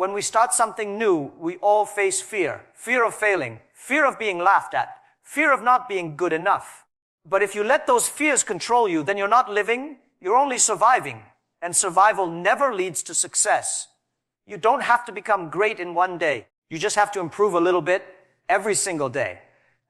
When we start something new, we all face fear. Fear of failing, fear of being laughed at, fear of not being good enough. But if you let those fears control you, then you're not living, you're only surviving. And survival never leads to success. You don't have to become great in one day. You just have to improve a little bit every single day.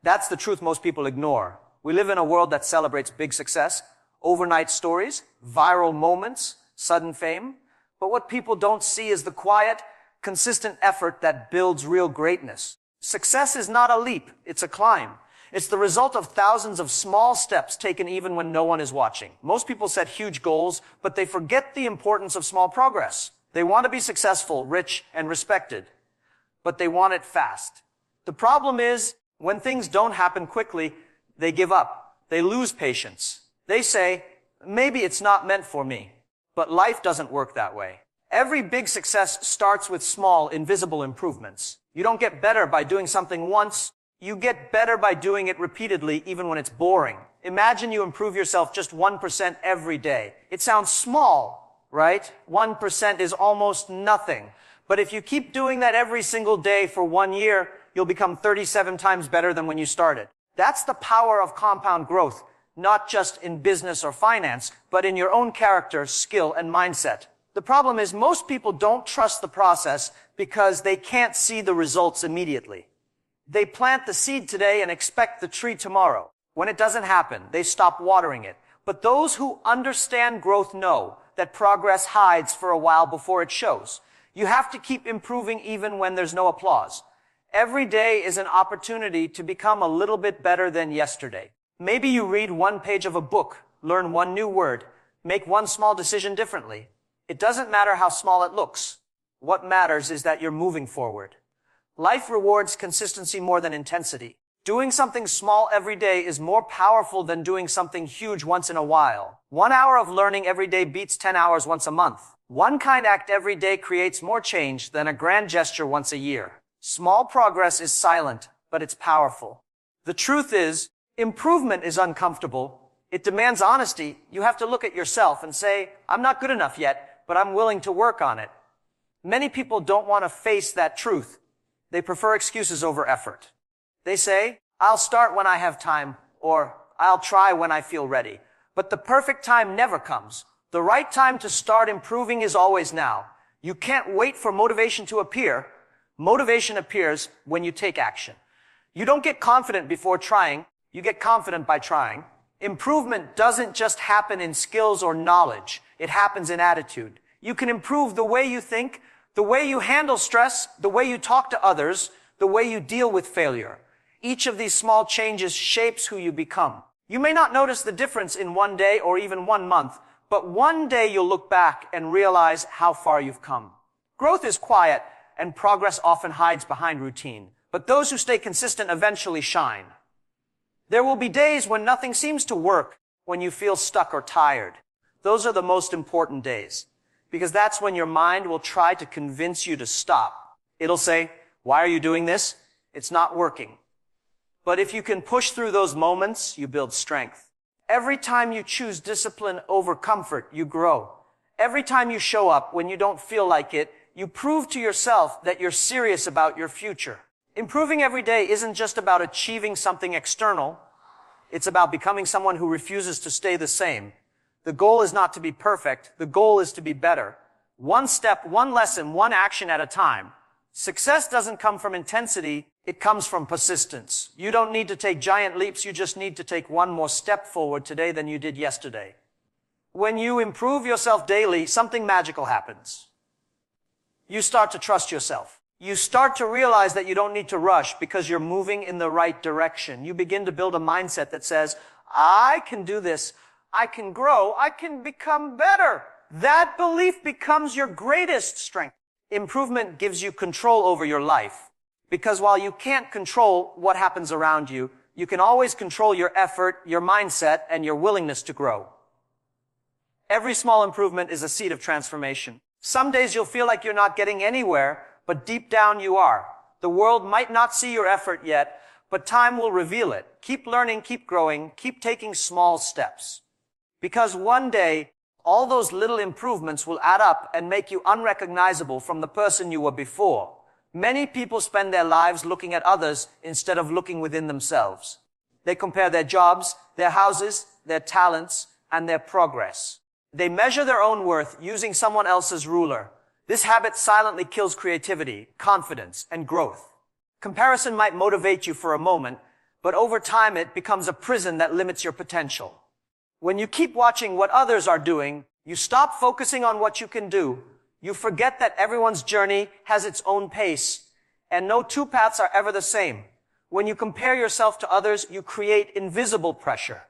That's the truth most people ignore. We live in a world that celebrates big success, overnight stories, viral moments, sudden fame. But what people don't see is the quiet, consistent effort that builds real greatness. Success is not a leap, it's a climb. It's the result of thousands of small steps taken even when no one is watching. Most people set huge goals, but they forget the importance of small progress. They want to be successful, rich, and respected, but they want it fast. The problem is, when things don't happen quickly, they give up. They lose patience. They say, maybe it's not meant for me. But life doesn't work that way. Every big success starts with small, invisible improvements. You don't get better by doing something once. You get better by doing it repeatedly, even when it's boring. Imagine you improve yourself just 1% every day. It sounds small, right? 1% is almost nothing. But if you keep doing that every single day for 1 year, you'll become 37 times better than when you started. That's the power of compound growth, not just in business or finance, but in your own character, skill, and mindset. The problem is most people don't trust the process because they can't see the results immediately. They plant the seed today and expect the tree tomorrow. When it doesn't happen, they stop watering it. But those who understand growth know that progress hides for a while before it shows. You have to keep improving even when there's no applause. Every day is an opportunity to become a little bit better than yesterday. Maybe you read 1 page of a book, learn 1 new word, make 1 small decision differently. It doesn't matter how small it looks. What matters is that you're moving forward. Life rewards consistency more than intensity. Doing something small every day is more powerful than doing something huge once in a while. 1 hour of learning every day beats 10 hours once a month. 1 kind act every day creates more change than a grand gesture once a year. Small progress is silent, but it's powerful. The truth is, improvement is uncomfortable. It demands honesty. You have to look at yourself and say, I'm not good enough yet, but I'm willing to work on it. Many people don't want to face that truth. They prefer excuses over effort. They say, I'll start when I have time, or I'll try when I feel ready. But the perfect time never comes. The right time to start improving is always now. You can't wait for motivation to appear. Motivation appears when you take action. You don't get confident before trying. You get confident by trying. Improvement doesn't just happen in skills or knowledge. It happens in attitude. You can improve the way you think, the way you handle stress, the way you talk to others, the way you deal with failure. Each of these small changes shapes who you become. You may not notice the difference in 1 day or even 1 month, but one day you'll look back and realize how far you've come. Growth is quiet, and progress often hides behind routine. But those who stay consistent eventually shine. There will be days when nothing seems to work, when you feel stuck or tired. Those are the most important days, because that's when your mind will try to convince you to stop. It'll say, why are you doing this? It's not working. But if you can push through those moments, you build strength. Every time you choose discipline over comfort, you grow. Every time you show up when you don't feel like it, you prove to yourself that you're serious about your future. Improving every day isn't just about achieving something external. It's about becoming someone who refuses to stay the same. The goal is not to be perfect. The goal is to be better. 1 step, 1 lesson, 1 action at a time. Success doesn't come from intensity. It comes from persistence. You don't need to take giant leaps. You just need to take 1 more step forward today than you did yesterday. When you improve yourself daily, something magical happens. You start to trust yourself. You start to realize that you don't need to rush because you're moving in the right direction. You begin to build a mindset that says, I can do this. I can grow. I can become better. That belief becomes your greatest strength. Improvement gives you control over your life. Because while you can't control what happens around you, you can always control your effort, your mindset, and your willingness to grow. Every small improvement is a seed of transformation. Some days you'll feel like you're not getting anywhere, but deep down you are. The world might not see your effort yet, but time will reveal it. Keep learning, keep growing, keep taking small steps. Because one day, All those little improvements will add up and make you unrecognizable from the person you were before. Many people spend their lives looking at others instead of looking within themselves. They compare their jobs, their houses, their talents, and their progress. They measure their own worth using someone else's ruler. This habit silently kills creativity, confidence, and growth. Comparison might motivate you for a moment, but over time it becomes a prison that limits your potential. When you keep watching what others are doing, you stop focusing on what you can do. You forget that everyone's journey has its own pace, and no two paths are ever the same. When you compare yourself to others, you create invisible pressure.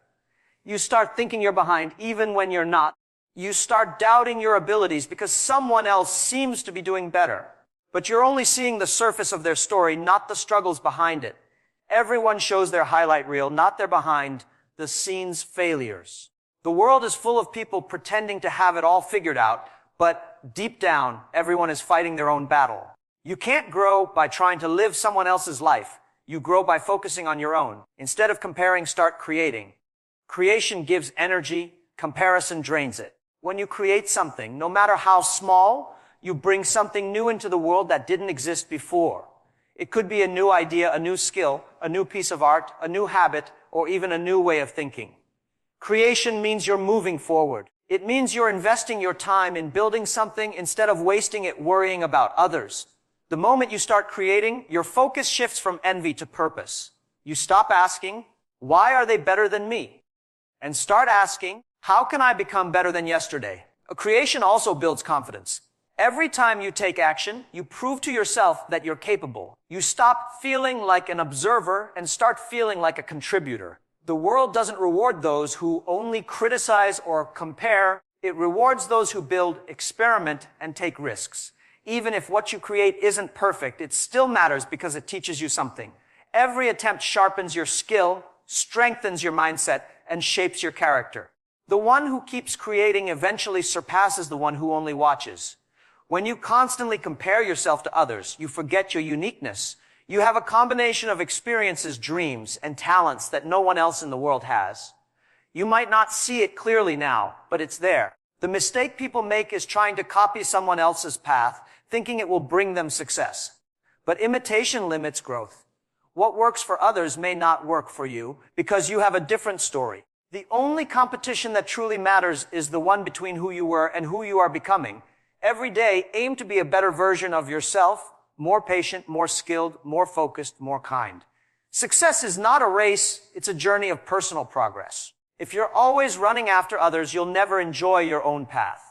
You start thinking you're behind even when you're not. You start doubting your abilities because someone else seems to be doing better. But you're only seeing the surface of their story, not the struggles behind it. Everyone shows their highlight reel, not their behind the scenes failures. The world is full of people pretending to have it all figured out, but deep down, everyone is fighting their own battle. You can't grow by trying to live someone else's life. You grow by focusing on your own. Instead of comparing, start creating. Creation gives energy, comparison drains it. When you create something, no matter how small, you bring something new into the world that didn't exist before. It could be a new idea, a new skill, a new piece of art, a new habit, or even a new way of thinking. Creation means you're moving forward. It means you're investing your time in building something instead of wasting it worrying about others. The moment you start creating, your focus shifts from envy to purpose. You stop asking, why are they better than me? And start asking, how can I become better than yesterday? A creation also builds confidence. Every time you take action, you prove to yourself that you're capable. You stop feeling like an observer and start feeling like a contributor. The world doesn't reward those who only criticize or compare. It rewards those who build, experiment, and take risks. Even if what you create isn't perfect, it still matters because it teaches you something. Every attempt sharpens your skill, strengthens your mindset, and shapes your character. The one who keeps creating eventually surpasses the one who only watches. When you constantly compare yourself to others, you forget your uniqueness. You have a combination of experiences, dreams, and talents that no one else in the world has. You might not see it clearly now, but it's there. The mistake people make is trying to copy someone else's path, thinking it will bring them success. But imitation limits growth. What works for others may not work for you because you have a different story. The only competition that truly matters is the one between who you were and who you are becoming. Every day, aim to be a better version of yourself, more patient, more skilled, more focused, more kind. Success is not a race, it's a journey of personal progress. If you're always running after others, you'll never enjoy your own path.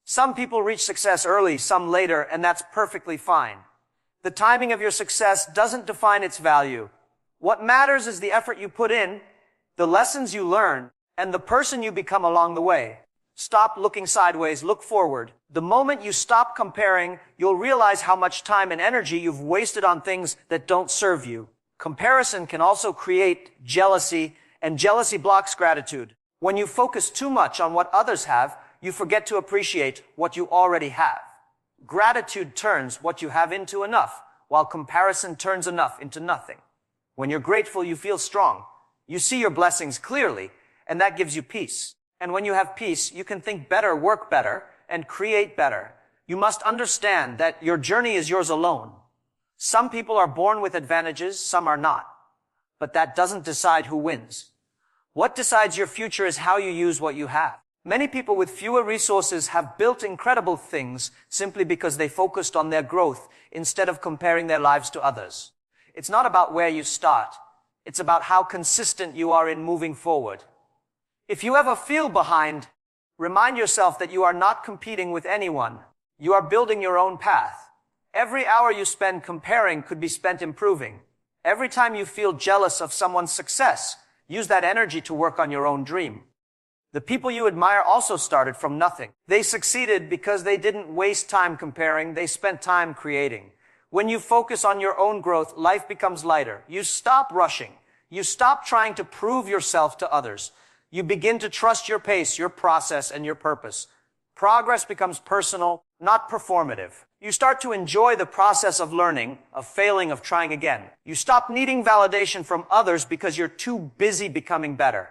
Some people reach success early, some later, and that's perfectly fine. The timing of your success doesn't define its value. What matters is the effort you put in, the lessons you learn, and the person you become along the way. Stop looking sideways, look forward. The moment you stop comparing, you'll realize how much time and energy you've wasted on things that don't serve you. Comparison can also create jealousy, and jealousy blocks gratitude. When you focus too much on what others have, you forget to appreciate what you already have. Gratitude turns what you have into enough, while comparison turns enough into nothing. When you're grateful, you feel strong. You see your blessings clearly, and that gives you peace. And when you have peace, you can think better, work better, and create better. You must understand that your journey is yours alone. Some people are born with advantages, some are not. But that doesn't decide who wins. What decides your future is how you use what you have. Many people with fewer resources have built incredible things simply because they focused on their growth instead of comparing their lives to others. It's not about where you start. It's about how consistent you are in moving forward. If you ever feel behind, remind yourself that you are not competing with anyone. You are building your own path. Every hour you spend comparing could be spent improving. Every time you feel jealous of someone's success, use that energy to work on your own dream. The people you admire also started from nothing. They succeeded because they didn't waste time comparing, they spent time creating. When you focus on your own growth, life becomes lighter. You stop rushing. You stop trying to prove yourself to others. You begin to trust your pace, your process, and your purpose. Progress becomes personal, not performative. You start to enjoy the process of learning, of failing, of trying again. You stop needing validation from others because you're too busy becoming better.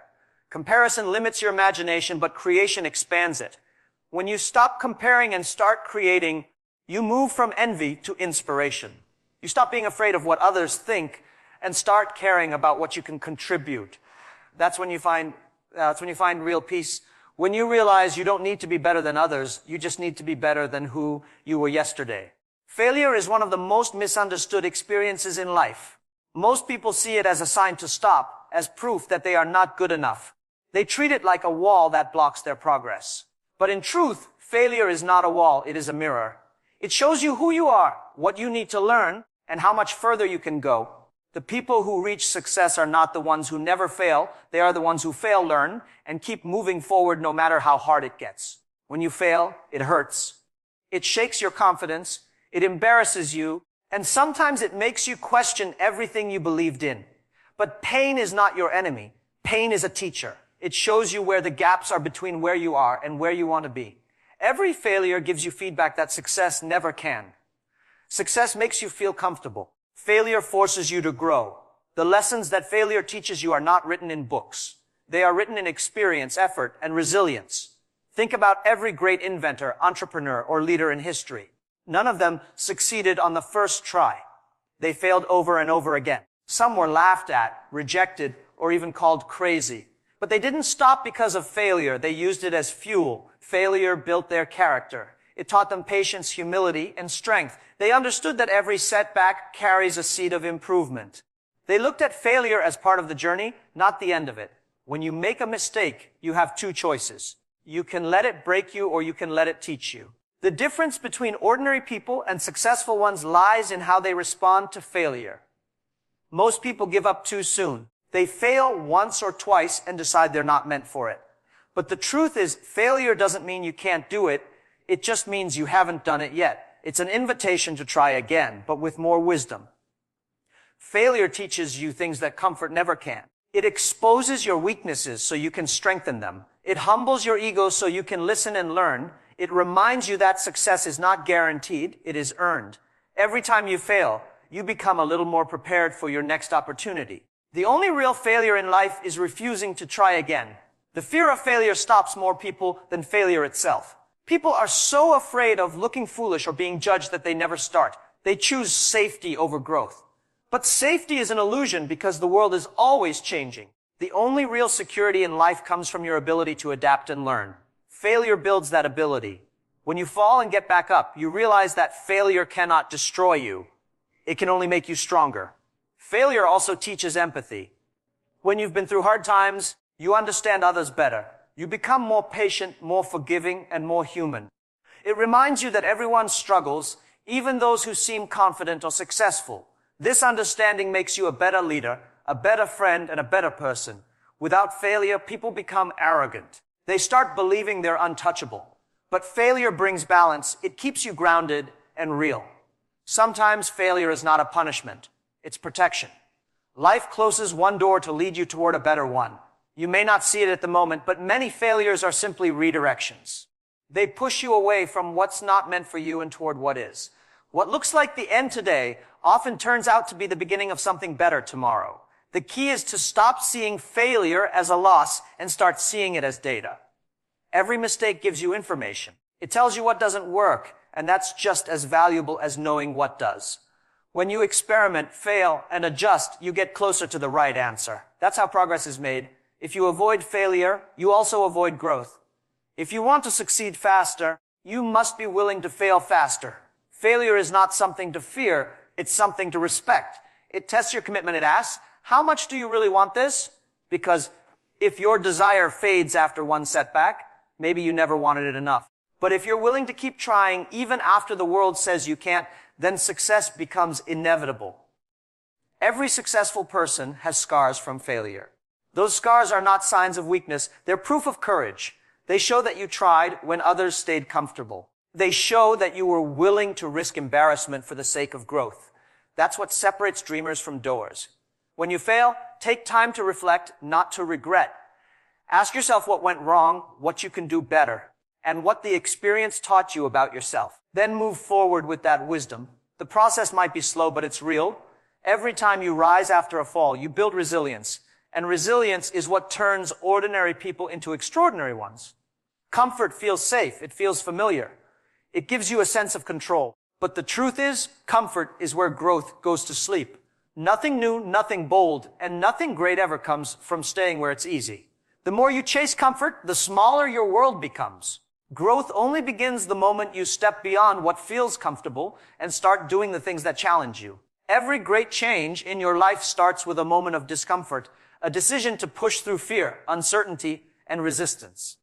Comparison limits your imagination, but creation expands it. When you stop comparing and start creating, you move from envy to inspiration. You stop being afraid of what others think and start caring about what you can contribute. That's when you find real peace. When you realize you don't need to be better than others, you just need to be better than who you were yesterday. Failure is one of the most misunderstood experiences in life. Most people see it as a sign to stop, as proof that they are not good enough. They treat it like a wall that blocks their progress. But in truth, failure is not a wall, it is a mirror. It shows you who you are, what you need to learn, and how much further you can go. The people who reach success are not the ones who never fail. They are the ones who fail, learn, and keep moving forward no matter how hard it gets. When you fail, it hurts. It shakes your confidence. It embarrasses you. And sometimes it makes you question everything you believed in. But pain is not your enemy. Pain is a teacher. It shows you where the gaps are between where you are and where you want to be. Every failure gives you feedback that success never can. Success makes you feel comfortable. Failure forces you to grow. The lessons that failure teaches you are not written in books. They are written in experience, effort, and resilience. Think about every great inventor, entrepreneur, or leader in history. None of them succeeded on the first try. They failed over and over again. Some were laughed at, rejected, or even called crazy. But they didn't stop because of failure. They used it as fuel. Failure built their character. It taught them patience, humility, and strength. They understood that every setback carries a seed of improvement. They looked at failure as part of the journey, not the end of it. When you make a mistake, you have two choices. You can let it break you or you can let it teach you. The difference between ordinary people and successful ones lies in how they respond to failure. Most people give up too soon. They fail once or twice and decide they're not meant for it. But the truth is, failure doesn't mean you can't do it. It just means you haven't done it yet. It's an invitation to try again, but with more wisdom. Failure teaches you things that comfort never can. It exposes your weaknesses so you can strengthen them. It humbles your ego so you can listen and learn. It reminds you that success is not guaranteed, it is earned. Every time you fail, you become a little more prepared for your next opportunity. The only real failure in life is refusing to try again. The fear of failure stops more people than failure itself. People are so afraid of looking foolish or being judged that they never start. They choose safety over growth. But safety is an illusion because the world is always changing. The only real security in life comes from your ability to adapt and learn. Failure builds that ability. When you fall and get back up, you realize that failure cannot destroy you. It can only make you stronger. Failure also teaches empathy. When you've been through hard times, you understand others better. You become more patient, more forgiving, and more human. It reminds you that everyone struggles, even those who seem confident or successful. This understanding makes you a better leader, a better friend, and a better person. Without failure, people become arrogant. They start believing they're untouchable. But failure brings balance. It keeps you grounded and real. Sometimes failure is not a punishment. It's protection. Life closes one door to lead you toward a better one. You may not see it at the moment, but many failures are simply redirections. They push you away from what's not meant for you and toward what is. What looks like the end today often turns out to be the beginning of something better tomorrow. The key is to stop seeing failure as a loss and start seeing it as data. Every mistake gives you information. It tells you what doesn't work, and that's just as valuable as knowing what does. When you experiment, fail, and adjust, you get closer to the right answer. That's how progress is made. If you avoid failure, you also avoid growth. If you want to succeed faster, you must be willing to fail faster. Failure is not something to fear, it's something to respect. It tests your commitment. It asks, how much do you really want this? Because if your desire fades after one setback, maybe you never wanted it enough. But if you're willing to keep trying even after the world says you can't, then success becomes inevitable. Every successful person has scars from failure. Those scars are not signs of weakness. They're proof of courage. They show that you tried when others stayed comfortable. They show that you were willing to risk embarrassment for the sake of growth. That's what separates dreamers from doers. When you fail, take time to reflect, not to regret. Ask yourself what went wrong, what you can do better, and what the experience taught you about yourself. Then move forward with that wisdom. The process might be slow, but it's real. Every time you rise after a fall, you build resilience. And resilience is what turns ordinary people into extraordinary ones. Comfort feels safe. It feels familiar. It gives you a sense of control. But the truth is, comfort is where growth goes to sleep. Nothing new, nothing bold, and nothing great ever comes from staying where it's easy. The more you chase comfort, the smaller your world becomes. Growth only begins the moment you step beyond what feels comfortable and start doing the things that challenge you. Every great change in your life starts with a moment of discomfort, a decision to push through fear, uncertainty, and resistance.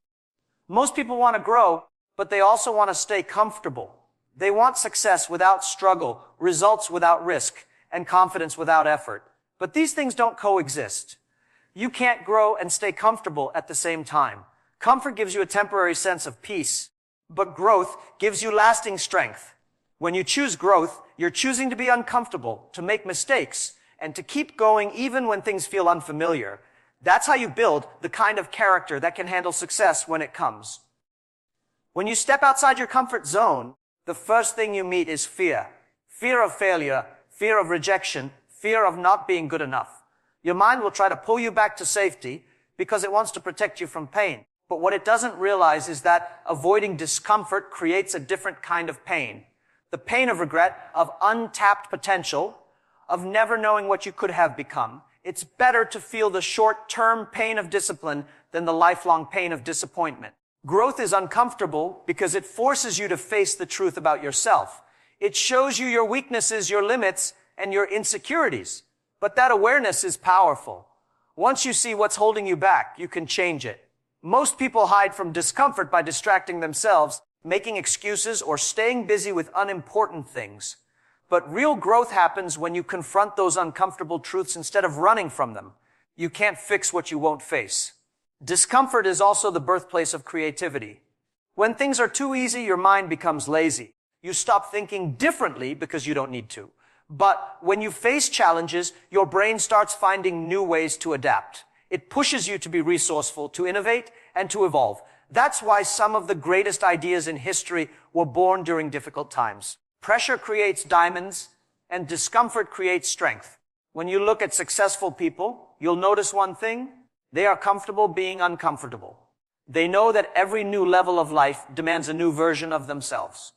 Most people want to grow, but they also want to stay comfortable. They want success without struggle, results without risk, and confidence without effort. But these things don't coexist. You can't grow and stay comfortable at the same time. Comfort gives you a temporary sense of peace, but growth gives you lasting strength. When you choose growth, you're choosing to be uncomfortable, to make mistakes, and to keep going even when things feel unfamiliar. That's how you build the kind of character that can handle success when it comes. When you step outside your comfort zone, the first thing you meet is fear. Fear of failure, fear of rejection, fear of not being good enough. Your mind will try to pull you back to safety because it wants to protect you from pain. But what it doesn't realize is that avoiding discomfort creates a different kind of pain. The pain of regret, of untapped potential, of never knowing what you could have become. It's better to feel the short-term pain of discipline than the lifelong pain of disappointment. Growth is uncomfortable because it forces you to face the truth about yourself. It shows you your weaknesses, your limits, and your insecurities. But that awareness is powerful. Once you see what's holding you back, you can change it. Most people hide from discomfort by distracting themselves, making excuses, or staying busy with unimportant things. But real growth happens when you confront those uncomfortable truths instead of running from them. You can't fix what you won't face. Discomfort is also the birthplace of creativity. When things are too easy, your mind becomes lazy. You stop thinking differently because you don't need to. But when you face challenges, your brain starts finding new ways to adapt. It pushes you to be resourceful, to innovate, and to evolve. That's why some of the greatest ideas in history were born during difficult times. Pressure creates diamonds, and discomfort creates strength. When you look at successful people, you'll notice one thing. They are comfortable being uncomfortable. They know that every new level of life demands a new version of themselves.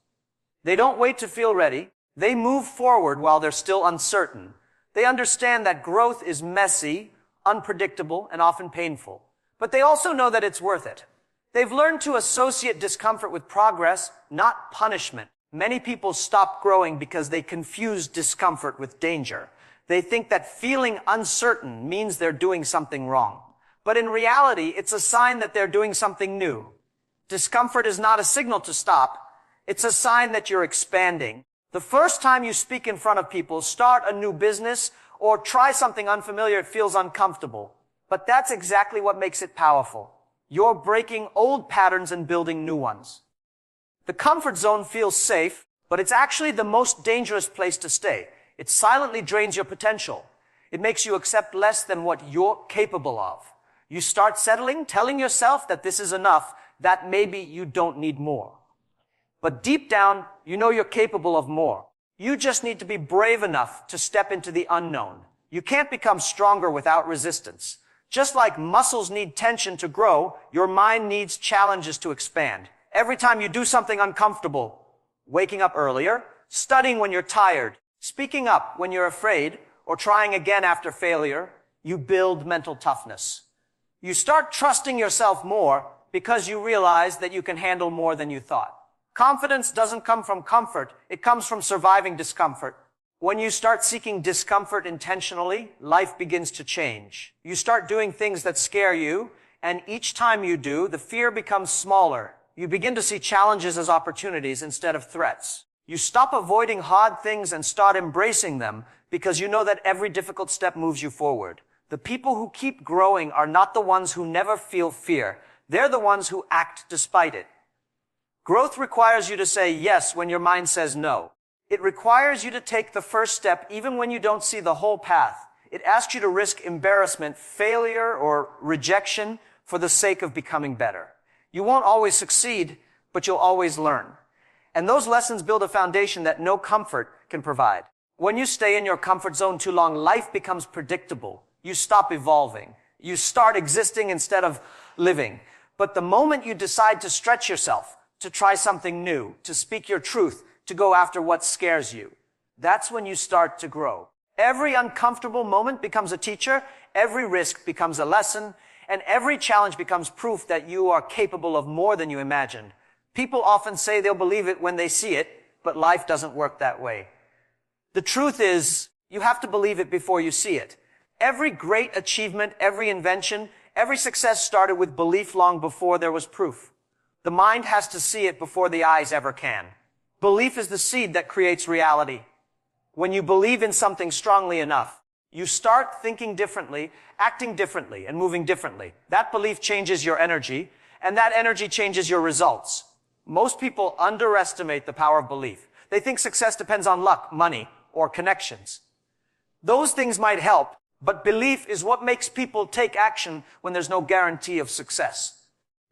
They don't wait to feel ready. They move forward while they're still uncertain. They understand that growth is messy, unpredictable, and often painful. But they also know that it's worth it. They've learned to associate discomfort with progress, not punishment. Many people stop growing because they confuse discomfort with danger. They think that feeling uncertain means they're doing something wrong. But in reality, it's a sign that they're doing something new. Discomfort is not a signal to stop. It's a sign that you're expanding. The first time you speak in front of people, start a new business, or try something unfamiliar, it feels uncomfortable. But that's exactly what makes it powerful. You're breaking old patterns and building new ones. The comfort zone feels safe, but it's actually the most dangerous place to stay. It silently drains your potential. It makes you accept less than what you're capable of. You start settling, telling yourself that this is enough, that maybe you don't need more. But deep down, you know you're capable of more. You just need to be brave enough to step into the unknown. You can't become stronger without resistance. Just like muscles need tension to grow, your mind needs challenges to expand. Every time you do something uncomfortable, waking up earlier, studying when you're tired, speaking up when you're afraid, or trying again after failure, you build mental toughness. You start trusting yourself more because you realize that you can handle more than you thought. Confidence doesn't come from comfort. It comes from surviving discomfort. When you start seeking discomfort intentionally, life begins to change. You start doing things that scare you, and each time you do, the fear becomes smaller. You begin to see challenges as opportunities instead of threats. You stop avoiding hard things and start embracing them because you know that every difficult step moves you forward. The people who keep growing are not the ones who never feel fear. They're the ones who act despite it. Growth requires you to say yes when your mind says no. It requires you to take the first step even when you don't see the whole path. It asks you to risk embarrassment, failure, or rejection for the sake of becoming better. You won't always succeed, but you'll always learn. And those lessons build a foundation that no comfort can provide. When you stay in your comfort zone too long, life becomes predictable. You stop evolving. You start existing instead of living. But the moment you decide to stretch yourself, to try something new, to speak your truth, to go after what scares you, that's when you start to grow. Every uncomfortable moment becomes a teacher, every risk becomes a lesson, and every challenge becomes proof that you are capable of more than you imagined. People often say they'll believe it when they see it, but life doesn't work that way. The truth is, you have to believe it before you see it. Every great achievement, every invention, every success started with belief long before there was proof. The mind has to see it before the eyes ever can. Belief is the seed that creates reality. When you believe in something strongly enough, you start thinking differently, acting differently, and moving differently. That belief changes your energy, and that energy changes your results. Most people underestimate the power of belief. They think success depends on luck, money, or connections. Those things might help, but belief is what makes people take action when there's no guarantee of success.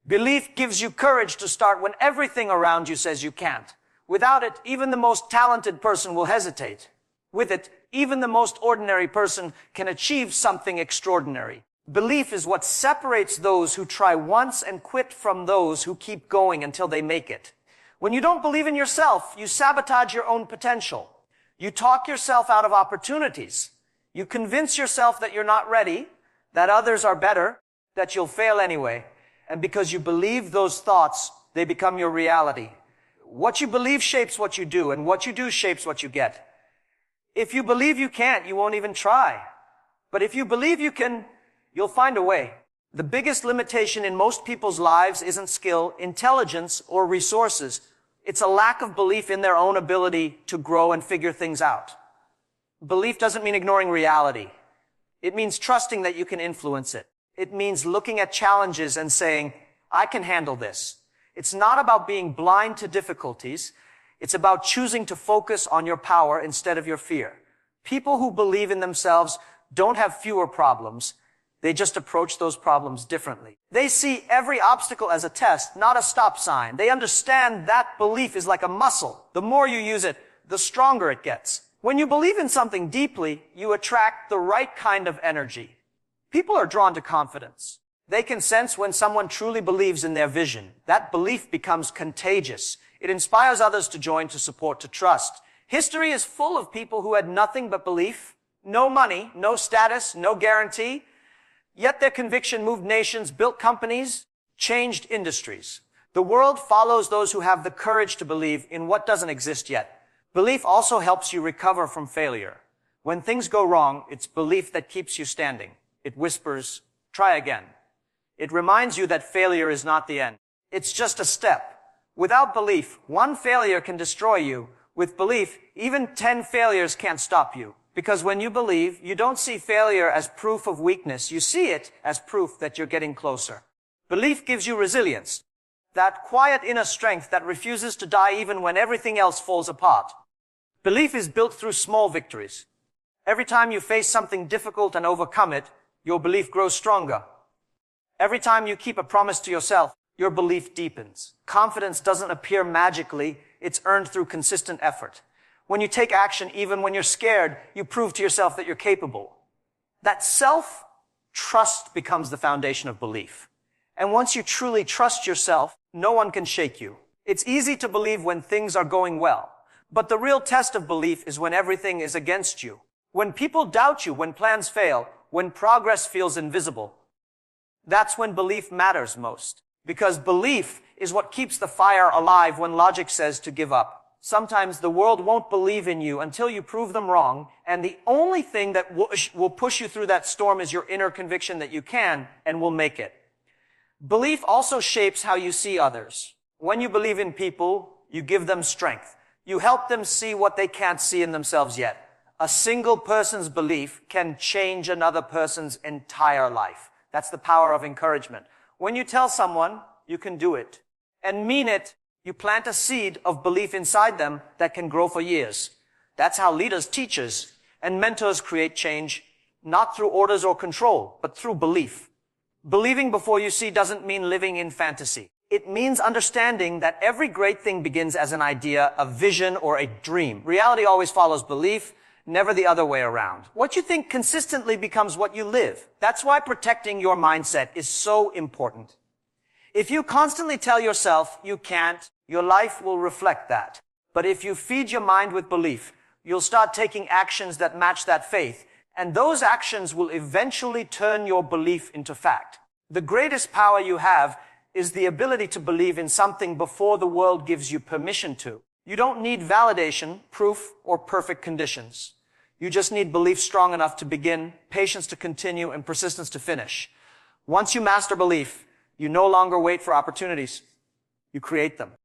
Belief gives you courage to start when everything around you says you can't. Without it, even the most talented person will hesitate. With it, even the most ordinary person can achieve something extraordinary. Belief is what separates those who try once and quit from those who keep going until they make it. When you don't believe in yourself, you sabotage your own potential. You talk yourself out of opportunities. You convince yourself that you're not ready, that others are better, that you'll fail anyway. And because you believe those thoughts, they become your reality. What you believe shapes what you do, and what you do shapes what you get. If you believe you can't, you won't even try. But if you believe you can, you'll find a way. The biggest limitation in most people's lives isn't skill, intelligence, or resources. It's a lack of belief in their own ability to grow and figure things out. Belief doesn't mean ignoring reality. It means trusting that you can influence it. It means looking at challenges and saying, I can handle this. It's not about being blind to difficulties. It's about choosing to focus on your power instead of your fear. People who believe in themselves don't have fewer problems. They just approach those problems differently. They see every obstacle as a test, not a stop sign. They understand that belief is like a muscle. The more you use it, the stronger it gets. When you believe in something deeply, you attract the right kind of energy. People are drawn to confidence. They can sense when someone truly believes in their vision. That belief becomes contagious. It inspires others to join, to support, to trust. History is full of people who had nothing but belief, no money, no status, no guarantee. Yet their conviction moved nations, built companies, changed industries. The world follows those who have the courage to believe in what doesn't exist yet. Belief also helps you recover from failure. When things go wrong, it's belief that keeps you standing. It whispers, try again. It reminds you that failure is not the end. It's just a step. Without belief, one failure can destroy you. With belief, even 10 failures can't stop you. Because when you believe, you don't see failure as proof of weakness. You see it as proof that you're getting closer. Belief gives you resilience. That quiet inner strength that refuses to die even when everything else falls apart. Belief is built through small victories. Every time you face something difficult and overcome it, your belief grows stronger. Every time you keep a promise to yourself, your belief deepens. Confidence doesn't appear magically. It's earned through consistent effort. When you take action, even when you're scared, you prove to yourself that you're capable. That self-trust becomes the foundation of belief. And once you truly trust yourself, no one can shake you. It's easy to believe when things are going well. But the real test of belief is when everything is against you. When people doubt you, when plans fail, when progress feels invisible. That's when belief matters most. Because belief is what keeps the fire alive when logic says to give up. Sometimes the world won't believe in you until you prove them wrong, and the only thing that will push you through that storm is your inner conviction that you can and will make it. Belief also shapes how you see others. When you believe in people, you give them strength. You help them see what they can't see in themselves yet. A single person's belief can change another person's entire life. That's the power of encouragement. When you tell someone you can do it and mean it, you plant a seed of belief inside them that can grow for years. That's how leaders, teachers, and mentors create change, not through orders or control, but through belief. Believing before you see doesn't mean living in fantasy. It means understanding that every great thing begins as an idea, a vision, or a dream. Reality always follows belief, never the other way around. What you think consistently becomes what you live. That's why protecting your mindset is so important. If you constantly tell yourself you can't, your life will reflect that. But if you feed your mind with belief, you'll start taking actions that match that faith, and those actions will eventually turn your belief into fact. The greatest power you have is the ability to believe in something before the world gives you permission to. You don't need validation, proof, or perfect conditions. You just need belief strong enough to begin, patience to continue, and persistence to finish. Once you master belief, you no longer wait for opportunities. You create them.